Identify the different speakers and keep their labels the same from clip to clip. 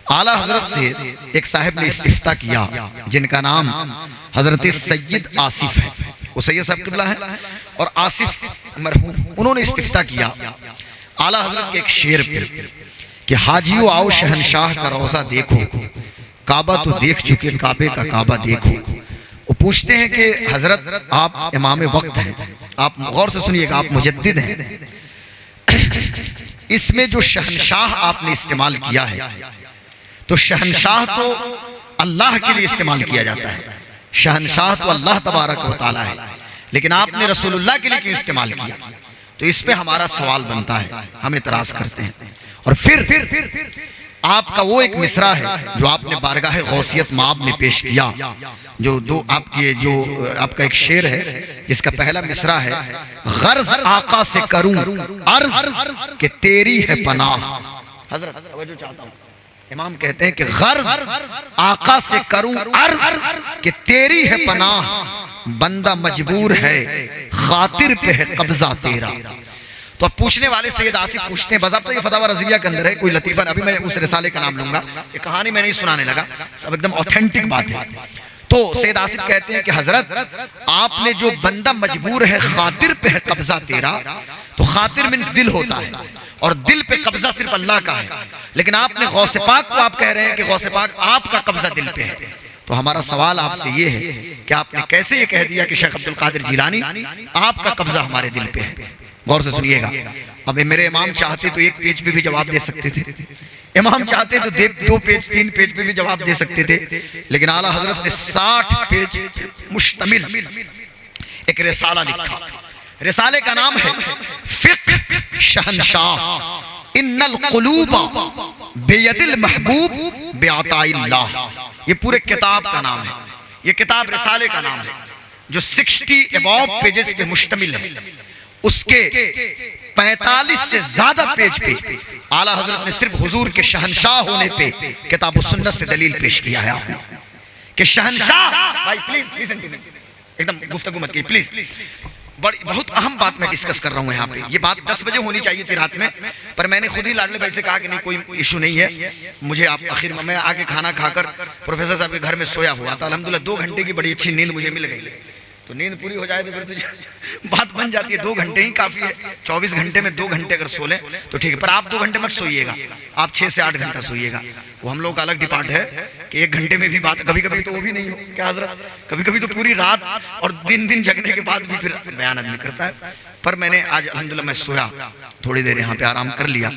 Speaker 1: आला हजरत से एक साहब ने इस्तिफ्ता किया जिनका नाम हजरत सैयद आसिफ है। वो सैयद साहब किबला है और आसिफ मरहूम, उन्होंने इस्तिफ्ता किया आला हजरत के एक शेर पे कि हाजियो आओ शहनशाह का रोजा देखो, काबा तो देख चुके काबे का काबा देखो। वो पूछते हैं कि हजरत आप इमाम वक्त हैं, आप गौर से सुनिएगा, आप मुजद्दिद हैं, इसमें जो शहनशाह आपने इस्तेमाल किया है, तो शहनशाह तो अल्लाह के लिए इस्तेमाल किया जाता है, शहनशाह तो अल्लाह तबारक व तआला है, लेकिन आपने रसूलुल्लाह के लिए क्यों इस्तेमाल किया? तो इस पे हमारा सवाल बनता है, हम इतराज करते हैं। और फिर आपका वो एक मिसरा है जो आपने बारगाह गौसियत माब में पेश किया, जो दो आपके जो आपका एक शेर है जिसका पहला मिसरा है, गर्ज आका से करूं अर्ज कि तेरी है पनाह। हजरत जो चाहता हूं, इमाम कहते हैं कि गर्ज आका से करूं अर्ज कि तेरी है पनाह, बंदा मजबूर है खातिर पे है कब्जा तेरा। तो अब पूछने वाले सैयद आसिफ पूछते हैं, बज़ाब्ता ये फतावा रज़विया के अंदर है, कोई लतीफ़ा, अभी मैं उस रिसाले का नाम लूंगा, ये कहानी मैं नहीं सुनाने लगा, सब एकदम ऑथेंटिक बात है। तो सैयद आसिफ कहते हैं कि हजरत आपने जो बंदा मजबूर है खातिर पे है कब्जा तेरा, तो खातिर मीन्स दिल होता है और दिल पे कब्जा सिर्फ अल्लाह का है, लेकिन आपने गौसे पाक को आप कह रहे हैं कि गौसे पाक आपका कब्जा दिल पे है। तो हमारा सवाल आपसे ये है कि आपने कैसे ये कह दिया कि शेख अब्दुल कादिर जिलानी आपका कब्जा हमारे दिल पे है? गौर से सुनिएगा। अब मेरे इमाम चाहते तो एक पेज पे भी जवाब दे सकते थे, इमाम चाहते तो 2 पेज 3 पेज पे भी जवाब दे सकते थे, लेकिन आला हजरत ने 60 पेज मुश्तमिल एक रिसाला लिखा। रिसाले का नाम है फिक्र शहनशाह इन्नल कुलूबा बेयदिल महबूब बेअताइल्लाह। ये पूरे किताब का नाम है, ये किताब रिसाले का नाम है जो 60 अबव पेजेस पे मुश्तमिल है। उसके 45 से ज्यादा पेज पे आला हजरत ने सिर्फ हुजूर के शहनशाह होने पे किताब सुन्नत से दलील पेश किया है कि शहनशाह। भाई प्लीज एकदम गुफ्तगू मत कीजिए प्लीज, बड़ी बहुत अहम बात मैं डिस्कस कर रहा हूँ यहाँ पे। ये बात 10 बजे होनी चाहिए थी रात में, पर मैंने खुद ही लाडले भाई से कहा कि नहीं कोई इशू नहीं है, मुझे आप आखिर में मैं आके खाना खाकर प्रोफेसर साहब के घर में सोया हुआ था, अल्हम्दुलिल्लाह 2 घंटे की बड़ी अच्छी नींद मुझे मिल गई। तो नींद पूरी हो जाए तो फिर तो बात बन जाती है, 2 घंटे ही काफी है, 24 घंटे में 2 घंटे अगर सो लें तो ठीक है, पर आप 2 घंटे मत सोइएगा, आप 6 से 8 घंटा सोइएगा। वो हम लोग का अलग डिपार्ट है कि 1 घंटे में भी बात, कभी कभी तो वो भी नहीं हो क्या हजरत, कभी कभी तो पूरी रात और दिन जगने के बाद भी फिर बयान आदमी करता है। पर मैंने आज अल्हम्दुलिल्लाह मैं सोया, थोड़ी देर यहाँ पे आराम कर लिया।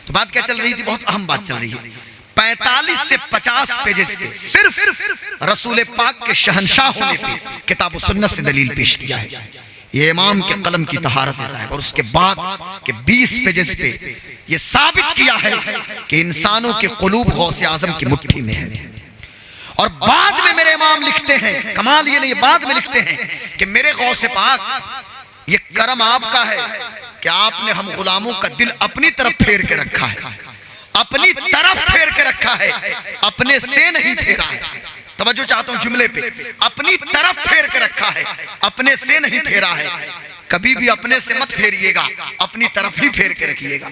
Speaker 1: तो बात क्या चल रही थी, बहुत अहम बात चल रही है। 45 से 50 पेजेस पे सिर्फ रसूल पाक के शहनशाह होने पे किताब सुन्नत से दलील पेश किया है। ये इमाम के कलम की तहारत है साहब। और उसके बाद के 20 पेजेस पे ये साबित किया है कि इंसानों के कुलूब गौसे आजम की मुट्ठी में है। और बाद में मेरे इमाम लिखते हैं, कमाल ये नहीं, बाद में लिखते हैं कि मेरे गौसे पाक ये करम आपका है कि आपने हम गुलामों का दिल अपनी तरफ फेर के रखा है, अपनी तरफ फेर के रखा है, अपने से नहीं फेरा है। तवज्जो चाहता हूं जुमले पे, अपनी तरफ फेर के रखा है, अपने से नहीं फेरा है। कभी भी अपने से मत फेरिएगा, अपनी तरफ ही फेर के रखिएगा।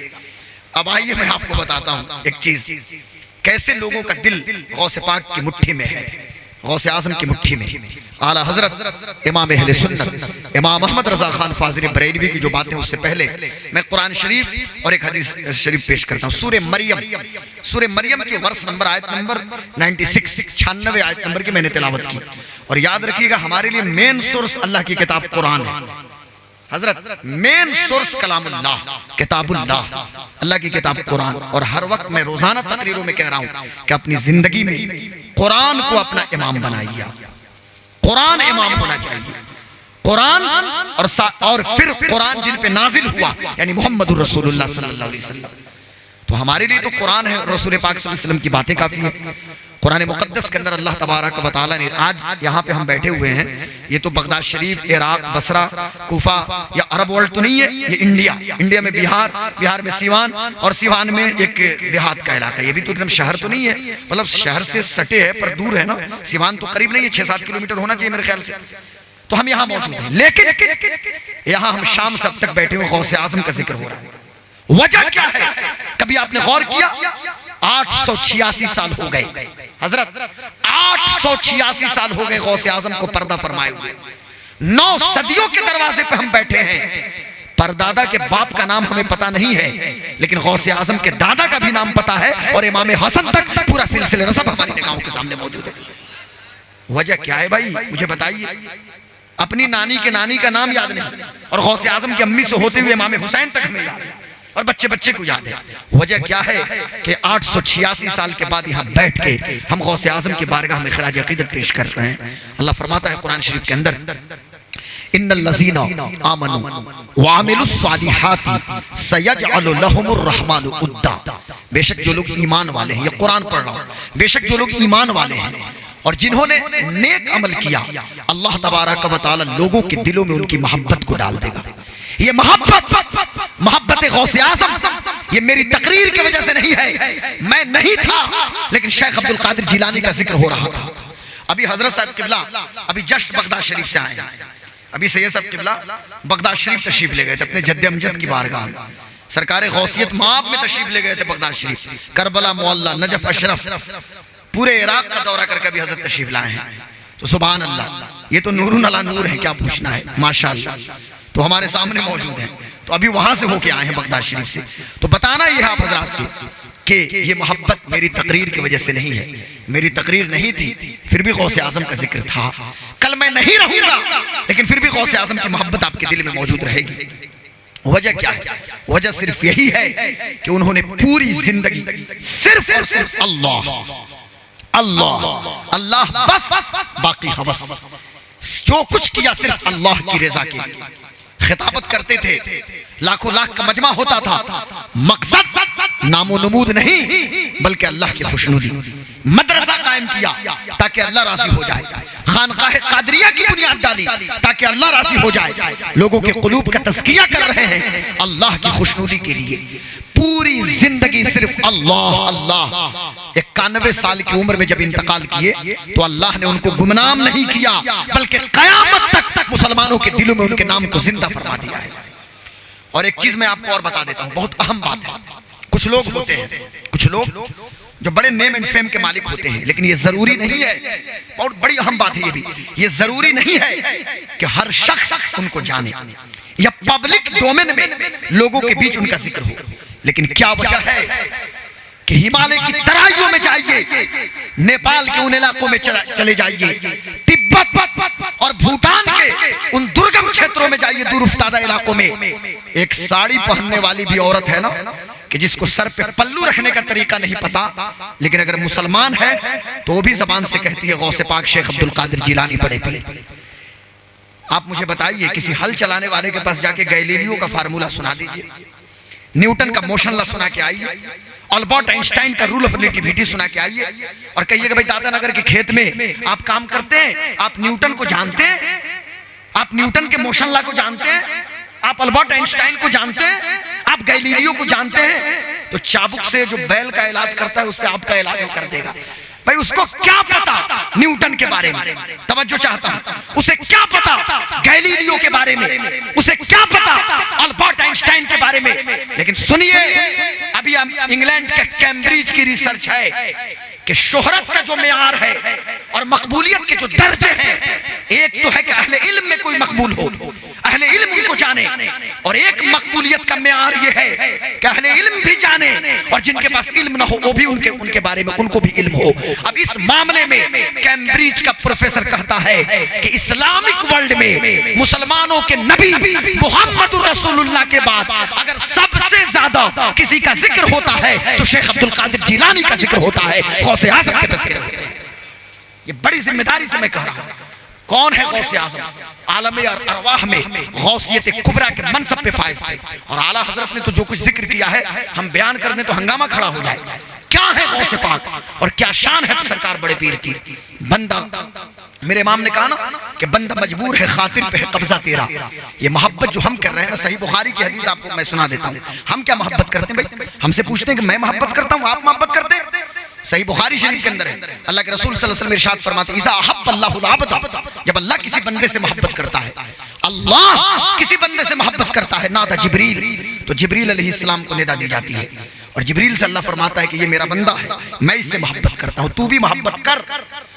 Speaker 1: अब आइए मैं आपको बताता हूं एक चीज, कैसे लोगों का दिल गौसे पाक की मुट्ठी में है, गौसे आजम की मुट्ठी में। आला हजरत इमाम अहले सुन्नत इमाम अहमद रजा खान फाजिल बरेलवी की जो बातें, उससे पहले मैं कुरान शरीफ और एक हदीस शरीफ पेश करता हूँ। सूरह मरियम की वर्ष नंबर आयत नंबर 96 आयत नंबर की मैंने तिलावत की। और याद रखिएगा हमारे लिए मेन सोर्स अल्लाह की किताब कुरान है हजरत, मेन सोर्स कलामुल्लाह किताबुल्लाह, अल्लाह की किताब कुरान। और हर वक्त मैं रोजाना तकरीरों में कह रहा हूँ कि अपनी जिंदगी में कुरान को अपना इमाम बनाइए, कुरान इमाम होना चाहिए। कुरान और फिर कुरान जिन पे नाजिल हुआ यानी मोहम्मद रसूलुल्लाह सल्लल्लाहु अलैहि वसल्लम। तो हमारे लिए तो कुरान है, रसूल पाक सल्लल्लाहु अलैहि वसल्लम की बातें काफी है। कुरान मुकद्दस के अंदर अल्लाह तबारक व तआला ने, आज यहाँ पे हम बैठे हुए हैं, ये तो बगदाद शरीफ, इराक, बसरा, कूफा या अरब वर्ल्ड तो नहीं है, ये इंडिया में बिहार में सीवान, और सीवान में एक देहात का इलाका, ये भी तो एकदम शहर तो नहीं है, मतलब शहर से सटे है पर दूर है ना, सीवान तो करीब नहीं है, 6-7 किलोमीटर होना चाहिए मेरे ख्याल से। तो हम यहाँ मौजूद हैं, लेकिन यहाँ हम शाम से अब तक बैठे हुए गौसे आजम का जिक्र हो रहा है। वजह क्या है, कभी आपने गौर किया? 886 साल हो गए हजरत, 886 साल हो गए गौसे आजम को पर्दा फरमाए हुए। 9 सदियों के दरवाजे पे हम बैठे हैं। परदादा के बाप का नाम हमें पता नहीं है, लेकिन गौसे आजम के दादा का भी नाम पता है, और इमाम हसन तक पूरा सिलसिला नसब हमारी निगाहों के सामने मौजूद है। वजह क्या है भाई, मुझे बताइए। अपनी नानी के नानी का नाम याद नहीं, और गौसे आजम की अम्मी से होते हुए इमाम हुसैन तक हमें याद है, और बच्चे बच्चे को याद है। वजह क्या है कि 886 साल के बाद यहाँ बैठ के हम गौसे आजम की बारगाह में खराज अकीदत पेश कर रहे हैं। अल्लाह फरमाता है कुरान शरीफ के अंदर, इन्नल्लज़ीना आमनू व अमिलुस्सालिहाति सयजअलु लहुमुर रहमानु उद्दा। बेशक जो लोग ईमान वाले हैं, ये कुरान पढ़ रहा हूँ, बेशक जो लोग ईमान वाले हैं और जिन्होंने नेक अमल किया, अल्लाह तबारक व तआला लोगों के दिलों में उनकी मोहब्बत को डाल देगा। ये मोहब्बत गौसे आज़म ये मेरी तकरीर की वजह से नहीं है, मैं नहीं था, लेकिन शेख अब्दुल कादिर जिलानी का जिक्र हो रहा था। अभी हजरत साहब किबला अभी जस्ट बगदाद शरीफ से आए, अभी सैयद साहब किबला बगदाद शरीफ तशरीफ ले गए थे अपने जद्दे अमजद की बारगाह में। सरकार गौसियत माब में तशरीफ ले गए थे बगदाद शरीफ, करबला, मुअल्ला, नजफ, अशरफ, पूरे इराक का दौरा करके भी हजरत तशरीफ लाए हैं। तो सुभान अल्लाह, ये तो नूरुन अला नूर है, क्या पूछना है, माशाअल्लाह। तो हमारे सामने मौजूद हैं, तो अभी वहां से होके आए हैं बगदाद शरीफ से। तो बताना ये आप हजरात से कि ये मोहब्बत मेरी तकरीर की वजह से नहीं है, मेरी तकरीर नहीं थी, फिर भी गौसे आजम का जिक्र था। कल मैं नहीं रहूंगा, लेकिन फिर भी गौसे आजम की मोहब्बत आपके दिल में मौजूद रहेगी। वजह क्या है? वजह सिर्फ यही है कि उन्होंने पूरी जिंदगी सिर्फ और सिर्फ अल्लाह अल्लाह अल्लाह बस, बाकी हवस, जो कुछ किया सिर्फ अल्लाह की रजा के लिए। खिताबत करते थे, लाखों लाख का मजमा होता था, मकसद नामो नमूद नहीं बल्कि अल्लाह की खुशनुदी। मदरसा कायम किया ताकि अल्लाह राजी हो जाए, खानकाह कादरिया की बुनियाद डाली ताकि अल्लाह राजी हो जाए। लोगों के कुलूब का तज़किया कर रहे हैं अल्लाह की खुशनुदी के लिए। पूरी जिंदगी सिर्फ अल्लाह अल्लाह। 91 साल की उम्र में जब इंतकाल किए तो अल्लाह ने उनको गुमनाम नहीं किया, बल्कि क़यामत तक मुसलमानों के दिलों में उनके नाम को जिंदा फरमा दिया है। और एक चीज मैं आपको और बता देता हूं, बहुत अहम बात है। कुछ लोग होते हैं, कुछ लोग जो बड़े नेम एंड फेम के मालिक होते हैं, लेकिन ये जरूरी नहीं है, बहुत बड़ी अहम बात है ये भी, ये जरूरी नहीं है कि हर शख्स उनको जाने या पब्लिक डोमेन में लोगों के बीच उनका जिक्र हो। लेकिन क्या वजह है कि हिमालय की तराइयों में जाइए, नेपाल के उन इलाकों में चले जाइए, तिब्बत और भूटान के उन दुर्गम क्षेत्रों में जाइए, दूरउफ्तादा इलाकों में, एक साड़ी पहनने वाली भी औरत है ना, कि जिसको सर पे पल्लू रखने का तरीका नहीं पता, लेकिन अगर मुसलमान है तो वो भी जबान से कहती है गौसे पाक शेख अब्दुल कादिर जिलानी बड़े पड़े। आप मुझे बताइए, किसी हल चलाने वाले के पास जाके गैलीलियो का फार्मूला सुना दीजिए, न्यूटन का मोशन लॉ सुना के आइए, अल्बर्ट आइंस्टाइन का रूल ऑफ रिलेटिविटी सुना के आइए, और कहिए कि भाई दादानगर के खेत में आप काम करते हैं, आप न्यूटन को जानते हैं, आप न्यूटन के मोशन लॉ को जानते हैं, आप अल्बर्ट आइंस्टाइन को जानते हैं, आप गैलीलियो को जानते हैं, तो चाबुक से जो बैल का इलाज करता है उससे आपका इलाज कर देगा। भाई उसको क्या पता न्यूटन के बारे में, तवज्जो चाहता हूं, उसे क्या पता गैलीलियो के बारे में, उसे क्या पता अल्बर्ट आइंस्टाइन के बारे में। लेकिन सुनिए, अभी इंग्लैंड के कैम्ब्रिज की रिसर्च है कि शोहरत का जो मेयार है और मकबूलियत के जो दर्जे हैं, एक तो है कि अहले इल्म में कोई मकबूल हो, अहले इल्म को जाने, और एक मकबूलियत का मेयार ये है कि अहले इल्म भी जाने और जिनके पास इल्म ना हो वो भी उनके बारे में उनको भी इल्म हो। अब इस मामले में कैम्ब्रिज का प्रोफेसर कहता है कि इस्लामिक वर्ल्ड में मुसलमानों के नबी मुहम्मद रसूलुल्लाह के बाद अगर सबसे ज्यादा किसी का जिक्र होता है तो शेख अब्दुल कादिर जिलानी का जिक्र होता है, गौसे आज़म के तज़किरा। ये बड़ी जिम्मेदारी से मैं कह रहा हूं। कौन है गौसे आज़म? आलमे अरवाह में गौसियत कुबरा के मनसब पे फाइज थे, और आला हजरत ने तो जो कुछ जिक्र किया है हम बयान कर दें तो हंगामा खड़ा हो जाए। क्या है गौसे पाक और क्या शान है सरकार बड़े पीर की। बंदा, मेरे इमाम ने कहा ना कि बंदा मजबूर है, खातिर पे है कब्जा तेरा। ये मोहब्बत जो हम कर रहे हैं ना, सही बुखारी की हदीस आपको मैं सुना देता हूँ। हम क्या मोहब्बत करते हैं भाई? हमसे पूछते हैं कि मैं मोहब्बत करता हूँ, आप मोहब्बत करते हैं? सही बुखारी शरीफ के अंदर है, अल्लाह के रसूल सल्लल्लाहु अलैहि वसल्लम इरशाद फरमाते हैं, इज़ा अहब्बल्लाहुल अब्द, जब अल्लाह किसी बंदे से मोहब्बत करता है, अल्लाह किसी बंदे से मोहब्बत करता है, नादा जिब्रील, तो जिब्रील अलैहिस्सलाम को निदा दी जाती है। और जिब्रील से अल्लाह फरमाता है कि ये मेरा बंदा है, मैं इससे मोहब्बत करता हूँ, तू भी मोहब्बत कर।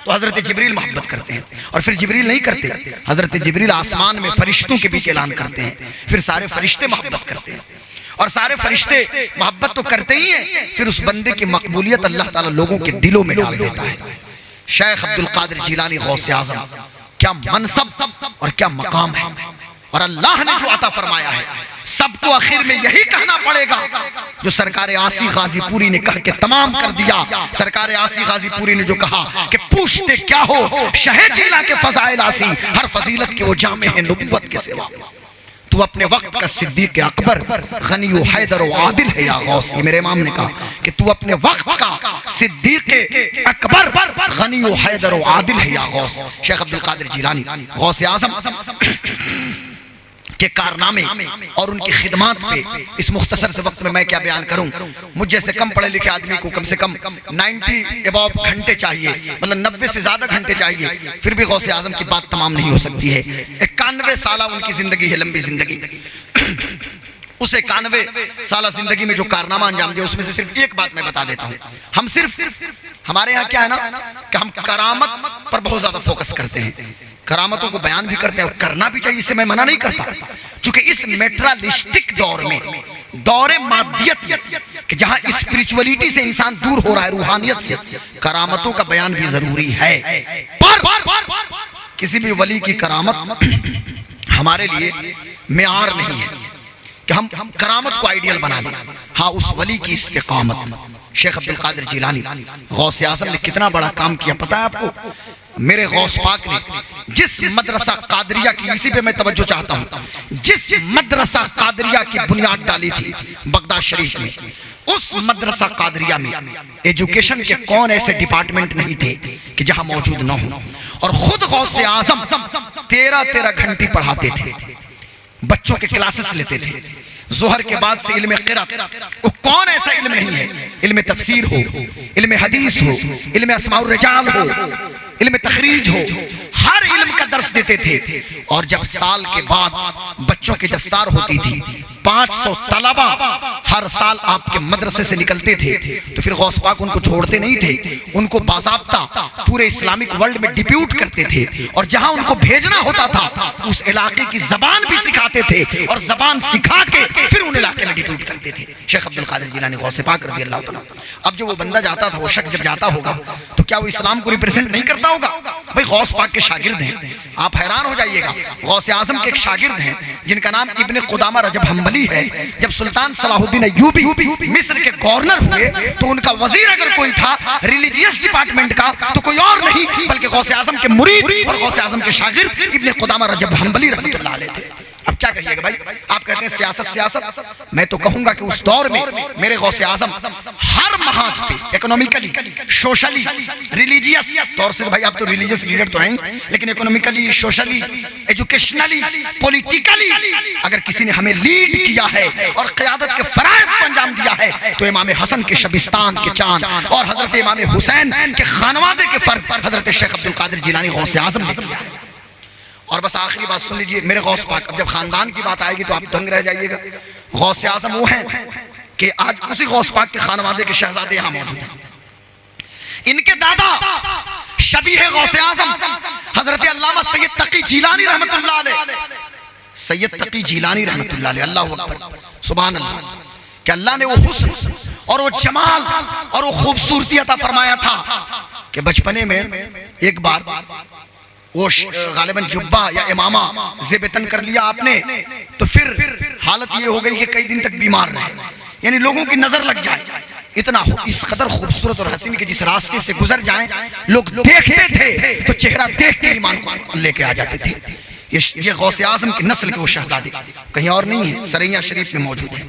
Speaker 1: तो हजरत जिब्रील मोहब्बत करते हैं। और फिर जिब्रील नहीं करते, हजरत जिब्रील आसमान में फरिश्तों के बीच ऐलान करते हैं, फिर सारे फरिश्ते मोहब्बत करते हैं। और सारे फरिश्ते मोहब्बत तो करते ही हैं, फिर उस बंदे की मकबूलियत अल्लाह ताला लोगों के दिलों में डाल देता है। शेख अब्दुल कादिर जिलानी गौसे आजम, क्या मनसब और क्या मकाम है। और अल्लाह ने जो अता फरमाया है, सबको आखिर में यही कहना पड़ेगा जो सरकार आसी गाजीपुरी ने कह के तमाम कर दिया। सरकार आसी गाजीपुरी ने जो कहा कि पूछते क्या हो शहे जिला के फजाइल आसी, हर फजीलत के वो जामे हैं नबुव्वत के सिवा। तू अपने वक्त का सिद्दीक अकबर, गनी हैदर व आदिल है या गौस। ये मेरे इमाम ने कहा कि तू अपने वक्त का सिद्दीक अकबर, गनी हैदर व आदिल है या गौस। शेख अब्दुल कादिर जिलानी गौसे आजम के कारनामे और उनकी खिदमत पे इस मुख्तसर से वक्त में मैं क्या बयान करूं। मुझ जैसे कम पढ़े लिखे आदमी को कम से कम 90 अबव घंटे चाहिए, मतलब 90 से ज्यादा घंटे चाहिए, फिर भी गौसे आजम की बात तमाम नहीं हो सकती है। 91 साल उनकी जिंदगी है, लंबी जिंदगी। उस 91 साल जिंदगी में जो कारनामा अंजाम दिया, उसमें से सिर्फ एक बात मैं बता देता हूँ। हम सिर्फ हमारे यहाँ क्या है ना कि हम करामत पर बहुत ज्यादा फोकस करते हैं, करामतों को बयान भी करते हैं और करना भी चाहिए, इससे मैं मना नहीं करता। क्योंकि इस मेट्रालिस्टिक दौर में, दौरे मादियत कि जहां स्पिरिचुअलिटी से इंसान दूर हो रहा है, रूहानियत से, करामतों का बयान भी जरूरी है। पर किसी भी वली की करामत हमारे लिए मेयार नहीं है कि हम करामत को आइडियल बना लें। हाँ, उस वली की इस्तिकामत। शेख अब्दुल कादिर जिलानी गौसे आजम ने कितना बड़ा काम किया पता है आपको। मेरे गौस पाक ने जिस मदरसा कादरिया की, इसी पे मैं तवज्जो चाहता हूँ, जिस मदरसा कादरिया की बुनियाद डाली थी बगदाद शरीफ में, उस मदरसा कादरिया में एजुकेशन के कौन ऐसे डिपार्टमेंट नहीं थे कि जहां मौजूद न हो। और खुद गौसे आजम 13 घंटे पढ़ाते थे, बच्चों के क्लासेस लेते थे। जोहर के बाद से इल्म क़िरात, वो कौन ऐसा इल्म नहीं है, इल्म तफसीर हो, इल्म हदीस हो, इल्म अस्माउर रिजाल हो, इल्म तखरीज हो, हर इल्म का दर्स देते थे। और जब साल के बाद बच्चों की दस्तार होती थी, 500 तलबा हर साल आपके मदरसे से निकलते थे, तो फिर गौस पाक उनको छोड़ते नहीं थे, उनको बाज़ाब्ता पूरे इस्लामिक वर्ल्ड में डिप्यूट करते थे। और जहां उनको भेजना होता था उस इलाके की जबान भी सिखाते थे, और जबान सिखा के फिर उन इलाके में डिप्यूट करते थे। शेख अब्दुल कादिर जिलानी गौसे पाक रज़ी अल्लाह तआला। अब जो वो बंदा जाता था, वो शख्स जब जाता होगा तो क्या वो इस्लाम को रिप्रेजेंट नहीं करता होगा? भाई गौस पाक के शागिर्द हैं, आप हैरान हो जाइएगा। गौसे आजम के एक शागिर्द हैं जिनका नाम इब्ने कुदामा रजब हम्बली है। जब सुल्तान सलाहुद्दीन अय्यूबी मिस्र के गवर्नर हुए तो उनका वजीर अगर कोई था रिलीजियस डिपार्टमेंट का, तो कोई और नहीं बल्कि गौसे आजम के मुरीद और गौसे आजम के शागिर्द इब्ने कुदामा रजब हम्बली रहमतुल्लाह अलैह थे। अब क्या कहिएगा भाई, आप कहते हैं सियासत। मैं तो कहूंगा कि उस दौर में मेरे गौसे आजम हर महाज पे, इकोनॉमिकली, सोशली, रिलीजियस तौर से, भाई आप तो रिलीजियस लीडर तो हैं, लेकिन इकोनॉमिकली, सोशली, एजुकेशनली, पॉलिटिकली अगर किसी ने हमें लीड किया है और क़यादत के फराइज़ को अंजाम दिया है, तो इमाम हसन के शबिस्तान के चांद और हजरत इमाम हुसैन के खानवादे के फर्द हजरत शेख अब्दुल कादिर जिलानी गौसे आजम ने। और बस आखिरी बात सुन लीजिए मेरे गौस पाक। अब जब खानदान की बात आएगी तो आप दंग रह जाइएगा। गौसे आजम वो हैं कि आज उसी गौस पाक के खानवादे के शहजादे यहाँ मौजूद हैं। इनके दादा शबीह गौसे आजम हजरत अल्लामा सैयद तकी जिलानी रहमतुल्लाह अलैह, सैयद तकी जिलानी रहमतुल्लाह अलैह। अल्लाहु अकबर, सुभान अल्लाह। कि अल्लाह ने वो हुस्न और वो जमाल और वो खूबसूरती अता फरमाया था कि बचपने में एक बार वो गालिबन जुब्बा या इमामा ज़ेबतन कर लिया आपने, तो फिर हालत ये हो गई कि कई दिन तक बीमार रहे, यानी लोगों की नजर लग जाए। इतना इस कदर खूबसूरत और हसीन के जिस रास्ते से गुजर जाएं लोग देखते थे तो चेहरा देख के ईमान लेके आ जाते थे। ये गौसे आजम की नस्ल के वो शहजादे कहीं और नहीं है, सरैया शरीफ में मौजूद है।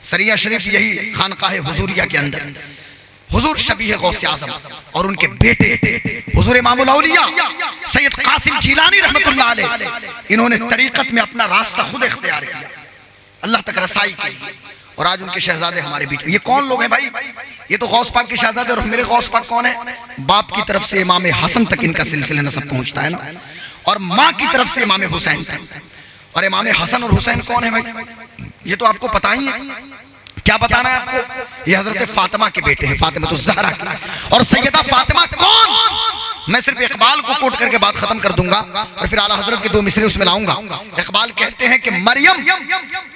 Speaker 1: सरैया शरीफ यही खानकाह हुजूरिया के अंदर हुजूर शबीह गौसे आजम और उनके बेटे हुजूर इमामुल औलिया सैयद कासिम जिलानी रहमतुल्लाह अलैह, इन्होंने तरीकत में अपना रास्ता खुद इख्तियार किया, अल्लाह तक रसाई की। और आज उनके शहजादे हमारे बीच में। ये कौन लोग हैं भाई? ये तो गौस पाक के शहजादे। और मेरे गौस पाक कौन है? बाप की तरफ से इमाम हसन तक इनका सिलसिला नसब पहुंचता है ना, और माँ की तरफ से इमाम हुसैन तक। और इमाम हसन और हुसैन कौन है भाई? ये तो आपको पता ही है। क्या बताना है आपको? ये हजरत फातिमा के बेटे हैं, फातिमा ज़हरा के। और सैयदा फातिमा कौन? मैं सिर्फ इकबाल को कोट करके बात खत्म कर दूंगा और फिर आला हजरत के दो मिसरे उसमें लाऊंगा। इकबाल कहते हैं कि मरियम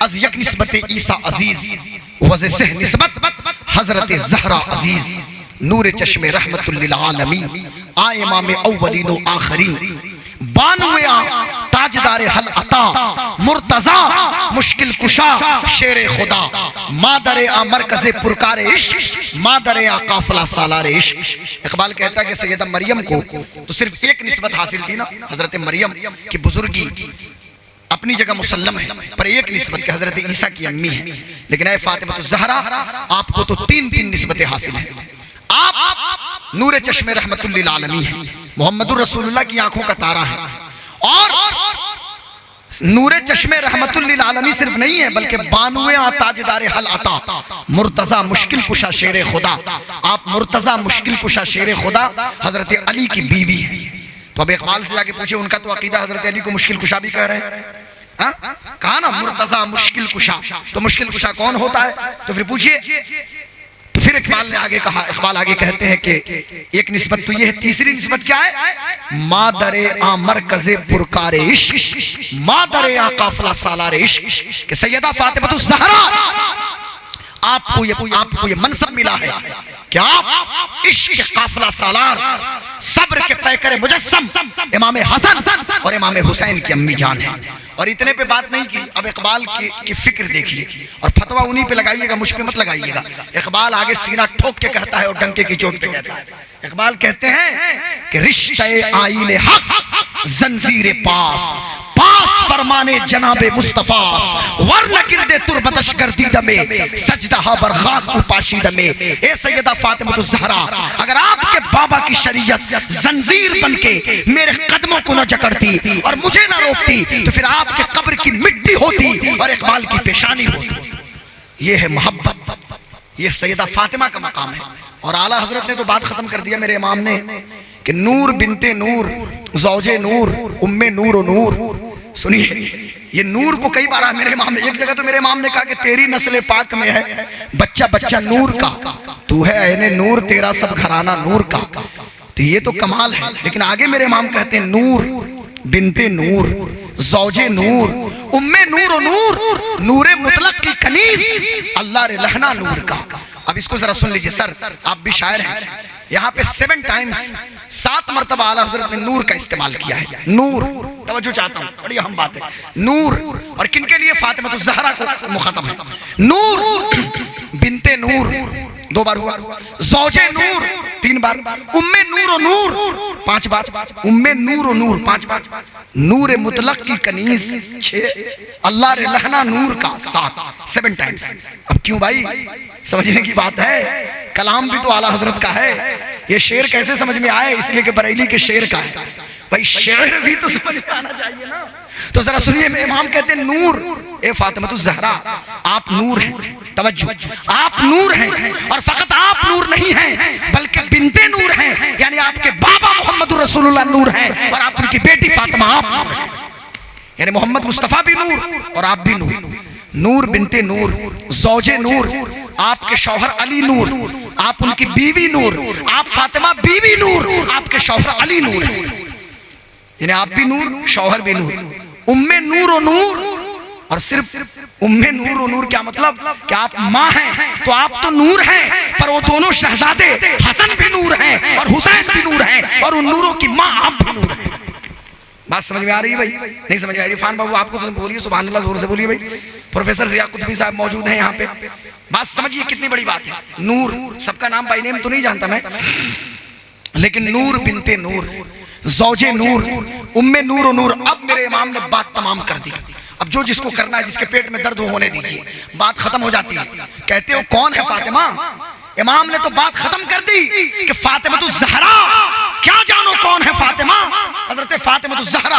Speaker 1: अज यक निस्बत ईसा अजीज वज़े से निस्बत हजरत ज़हरा अजीज नूर चश्मे रहमतुल लिल आलमीन आ इमाम अव्वलीन व आखिरीन बानवे ताजदार हल अता मुर्तजा मुश्किल कुशा शेर खुदा मादर आ मरकज़े पुरकार इश्क मादर आ काफिला सालार इश्क। इकबाल कहता है कि सैयदा मरियम को तो सिर्फ एक निस्बत हासिल थी ना, हजरत मरियम की बुजुर्गी अपनी जगह मुसल्लम है, पर एक निस्बत के हजरत ईसा की अम्मी है। लेकिन ऐ फातिमा ज़हरा आपको तो तीन तीन निस्बतें हासिल हैं। आप नूर चश्मे रहमतुल लिल आलमीन है, मोहम्मदुर रसूलुल्लाह की आंखों का तारा है। और नूरे चश्मे रहमतुल लिल आलमीन सिर्फ नहीं है बल्कि बानुए ताजदार हल अता मुर्तजा मुश्किल कुशा शेर खुदा। आप मुर्तजा मुश्किल कुशा शेर खुदा हजरत अली की बीवी है। तो अब इकबाल से जाके पूछे, उनका तो अकीदा हजरत अली को मुश्किल कुशा भी कह रहे हैं। कहा ना मुर्तजा मुश्किल कुशा, तो मुश्किल कुशा कौन होता है? तो फिर पूछिए। तो फिर इकबाल ने आगे कहा, इकबाल आगे कहते हैं कि एक निस्बत तो ये है, तीसरी निस्बत क्या है? मादरे आ मरकज़े पुरकार इश्क मादरे आ काफिला सालार इश्क कि सैयदा फातिमा ज़हरा आपको ये मनसब मिला है कि आप इश्क काफिला सालार सब्र के पैकर मुजस्सम इमाम हसन और इमाम हुसैन की अम्मी जान है। और इतने पे बात नहीं की। अब इकबाल की फिक्र देखिए और फतवा उन्हीं पे लगाइएगा, मुझ पे मत लगाइएगा। इकबाल आगे सीना ठोक के कहता है और डंके की चोट पे कहता है। इकबाल कहते हैं कि रिश्ते आईले हक जंजीर पास पास फरमाने जनाबे मुस्तफा वरना किरदे तुरबतश कर दी दमे सजदा बरखाक उपाशी दमे। ए सैयदा फातिमा ज़हरा, अगर आपके बाबा की शरीयत जंजीर बनके मेरे कदमों को न जकड़ती और मुझे न रोकती तो फिर आपके कब्र की मिट्टी होती और इकबाल की पेशानी होती। ये है मोहब्बत, ये सैयदा फातिमा का मकाम है। और आला हजरत ने तो बात खत्म कर दिया मेरे इमाम ने कि नूर बिनते नूर ज़ौजे नूर उम्मे नूर और नूर। सुनिए, ये नूर को कई बार मेरे इमाम ने, एक जगह तो मेरे इमाम ने कहा कि तेरी नस्ल पाक में है बच्चा बच्चा नूर का, तू है ऐने नूर तेरा सब घराना नूर का। तो ये तो कमाल है। लेकिन आगे मेरे इमाम कहते हैं नूर बिनते नूर ज़ौजे नूर उम्मे नूर और नूर नूरे मुतलक की कनीज अल्लाह रे लहना नूर का। अब इसको जरा सुन लीजिए सर, आप भी शायर हैं। यहाँ पे 7 टाइम्स 7 मरतबा आला हजरत ने नूर का इस्तेमाल किया है। नूर, तवज्जो चाहता हूँ, बड़ी अहम बात है। नूर और किनके लिए? फातिमा ज़हरा को मुखातब है। नूर बिनते नूर 2 बार हुआ, ज़ौजे नूर 3 बार, उम्मे नूर और नूर 5 बार, उम्मे नूर और नूर 5 बार, नूर मुतलक की कनीज 6, अल्लाह रे लहना नूर का 7 टाइम्स। अब क्यों भाई, समझने की बात है। कलाम भी तो आला हजरत का है। ये शेर कैसे समझ में आए? इसलिए कि बरेली के शेर का है। भाई शेर भी तो समझ में आना चाहिए ना। तो जरा सुनिए, मेरे इमाम कहते हैं नूर, ए फातिमा ज़हरा आप नूर हैं। तवज्जो, आप नूर हैं और फकत आप नूर नहीं हैं बल्कि बिनते नूर हैं, यानी आपके बाबा मोहम्मद रसूलुल्लाह नूर हैं और आप उनकी बेटी फातिमा आप, यानी मोहम्मद मुस्तफा भी नूर और आप भी नूर। नूर बिनते नूर ज़ौजे नूर, आपके शौहर अली नूर, आप उनकी बीवी नूर, आप फातिमा बीवी नूर, आपके शौहर अली नूर, यानी आप भी नूर शौहर भी नूर। उम्मे नूर और नूर, और सिर्फ उम्मे नूर और नूर क्या मतलब? कि आप माँ हैं तो आप तो नूर हैं, पर वो दोनों शहजादे हसन भी नूर हैं और हुसैन भी नूर हैं और उन नूरों की माँ आप भी नूर हैं। बात समझ में आ रही है भाई? नहीं समझ में आ रही? फान बाबू आपको तो बोलिए सुभान अल्लाह, जोर से बोलिए भाई। प्रोफेसर ज़िया कुतुबी साहब मौजूद हैं यहाँ पे। बात समझिए कितनी बड़ी बात है। नूर, सबका नाम बाई नेम तो नहीं जानता मैं, लेकिन नूर बिनते नूर ज़ौजे नूर उम्मे नूर और नूर। अब मेरे इमाम ने बात तमाम कर दी। अब जो जिसको करना है, जिसके पेट में दर्द होने दीजिए, बात खत्म हो जाती है। कहते हो कौन है फातिमा? इमाम ने तो बात खत्म कर दी कि फातिमा ज़हरा, क्या जानो कौन है फातिमा? हजरत फातिमा ज़हरा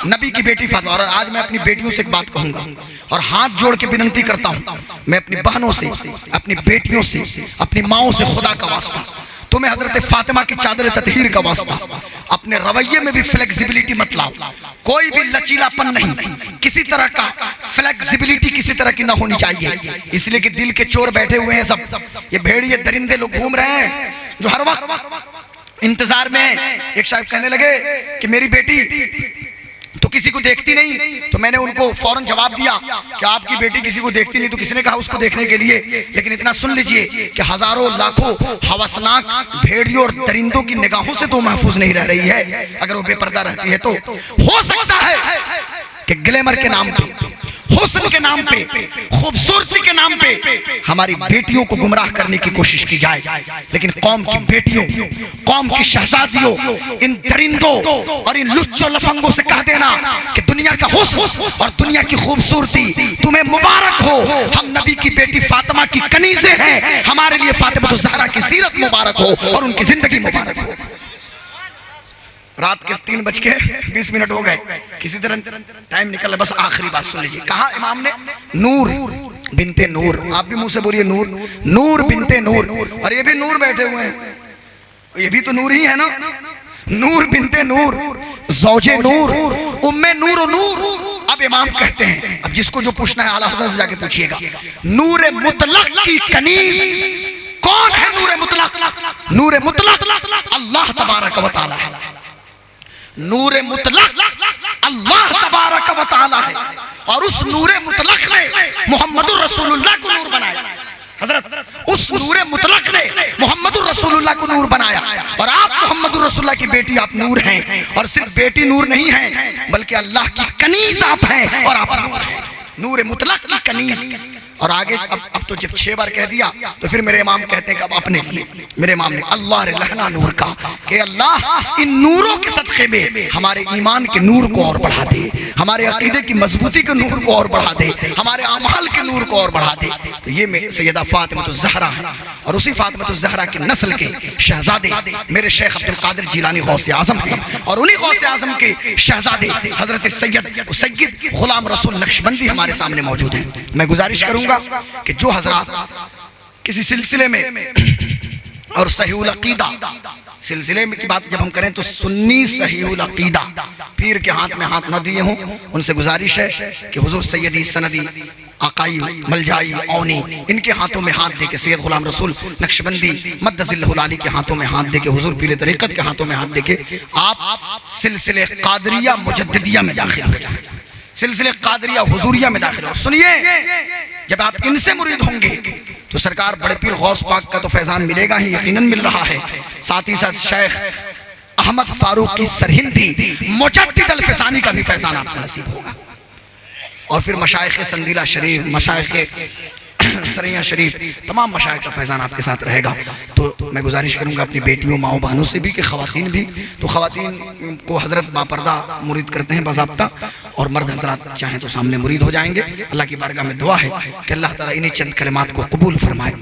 Speaker 1: नबी की बेटी फातिमा। और आज मैं अपनी बेटियों से एक बात कहूंगा और हाथ जोड़ के विनती करता हूं, मैं अपनी बहनों से, अपनी बेटियों से, अपनी माओं से, खुदा का वास्ता, तुम्हें हजरत फातिमा की चादर ततहीर का वास्ता, अपने रवैये में भी फ्लेक्सिबिलिटी मत लाओ, कोई भी लचीलापन नहीं, किसी किसी तरह का फ्लेक्सिबिलिटी किसी तरह की ना होनी चाहिए, इसलिए कि दिल के चोर बैठे हुए हैं सब, ये भेड़िए दरिंदे लोग घूम रहे हैं जो हर वक्त इंतजार में। एक साहब कहने लगे कि मेरी बेटी तो किसी को देखती नहीं, तो मैंने उनको फौरन जवाब दिया कि आपकी बेटी किसी को देखती नहीं तो किसने कहा उसको देखने के लिए, लेकिन इतना सुन लीजिए कि हजारों लाखों हवसनाक भेड़ियों और दरिंदों की निगाहों से तो महफूज नहीं रह रही है। अगर वो बेपर्दा रहती है तो हो सकता है कि ग्लैमर के नाम पे, हुस्न के नाम पे, खूबसूरती के नाम पे हमारी बेटियों को गुमराह करने की कोशिश की जाए, लेकिन कौम की बेटियों, कौम की शहजादियों, इन दरिंदों और इन लुच्चों लफंगों से कह देना कि दुनिया का हुस्न और दुनिया की खूबसूरती तुम्हें मुबारक हो। हम नबी की बेटी फातिमा की कनीज़े हैं, हमारे लिए फातिमा ज़हरा की सीरत मुबारक हो और उनकी जिंदगी मुबारक हो। रात के 3:20 हो गए, किसी तरह टाइम निकल, बस आखिरी बात सुन लीजिए। कहा इमाम ने नूर बिनते नूर, आप भी मुंह से बोलिए नूर, नूर बिनते नूर, और ये भी नूर बैठे हुए हैं, ये भी तो नूर ही है ना। नूर बिनते नूर, ज़ौजे नूर, उम्मे नूर नूर। अब इमाम कहते हैं, अब जिसको जो पूछना है आला हज़रत से जाके पूछिएगा, नूर मुतलक की कनीज़ कौन है? नूर मुतलक, नूर मुतलक अल्लाह तबारक व तआला है। नूर मुतलक अल्लाह तबारक व तआला है, और उस नूर मुतलक ने मोहम्मदुर रसूलुल्लाह को नूर बनाया। हजरत उस नूर मुतलक ने मोहम्मदुर रसूलुल्लाह को नूर बनाया, और आप मोहम्मदुर रसूलुल्लाह की बेटी, आप नूर हैं, और सिर्फ बेटी नूर नहीं है बल्कि अल्लाह की कनीज आप हैं, और आप नूर हैं, नूर मुतलक की कनीज। और आगे अब तो जब 6 बार कह दिया तो फिर मेरे इमाम कहते हैं कि अब अपने लिए, मेरे इमाम ने अल्लाह रे लहना नूर का, कि अल्लाह इन नूरों के सदक़े में हमारे ईमान के नूर को और बढ़ा दे, हमारे अकीदे की मजबूती के नूर को और बढ़ा दे, हमारे अमाल के नूर को और बढ़ा दे। तो ये सैयदा फातिमा ज़हरा है, और उसी फातिमा ज़हरा के नस्ल के शहजादे मेरे शेख अब्दुल कादिर जिलानी गौसे आज़म हैं, और उन्हीं गौसे आज़म के शहजादे हजरत सैयद गुलाम रसूल नक्शबंदी हमारे सामने मौजूद हैं। मैं गुजारिश करूंगा कि जो हजरात किसी सिलसिले में, और सहीहुल अकीदा सिलसिले में की बात जब हम करें तो सुन्नी सहीहुल अकीदा पीर के हाथ में हाथ न दिए हों, उनसे गुजारिश है कि हुजूर सैयदी सनदी आकाई मलजाई औनी इनके हाथों में हाथ देके, सैयद गुलाम रसूल नक्शबंदी मद्दज़िल्लहुल आली के हाथों में हाथ देके, हुजूर पीर तरीक़त के हाथों में हाथ देके आप सिलसिले कादरिया मुजद्दिदिया में दाखिल हो जाए, सिलसिले कादरिया हुजूरिया में दाखिल हो। सुनिए, जब आप इनसे मुरीद होंगे तो सरकार बड़े पीर गौस पाक का तो फैजान मिलेगा ही, यकीनन मिल रहा है, साथ ही साथ शेख अहमद फारूक की सरहिंदी मुजद्दिद अल फसानी का भी फैजान आपको नसीब होगा, और फिर मशाइख संदीला शरीफ, मशाइख सरिया शरीफ, तमाम मशाइख का फैजान आपके साथ रहेगा। तो मैं गुजारिश करूंगा अपनी बेटियों, माओ बहनों से भी कि ख़वातीन भी, तो ख़वातीन को हजरत बापर्दा मुरीद करते हैं बाज़ाब्ता, और मर्द हजरात चाहें तो सामने मुरीद हो जाएंगे। अल्लाह की बारगाह में दुआ है कि अल्लाह ताला इन्हीं चंद कलिमात को कबूल फरमाए।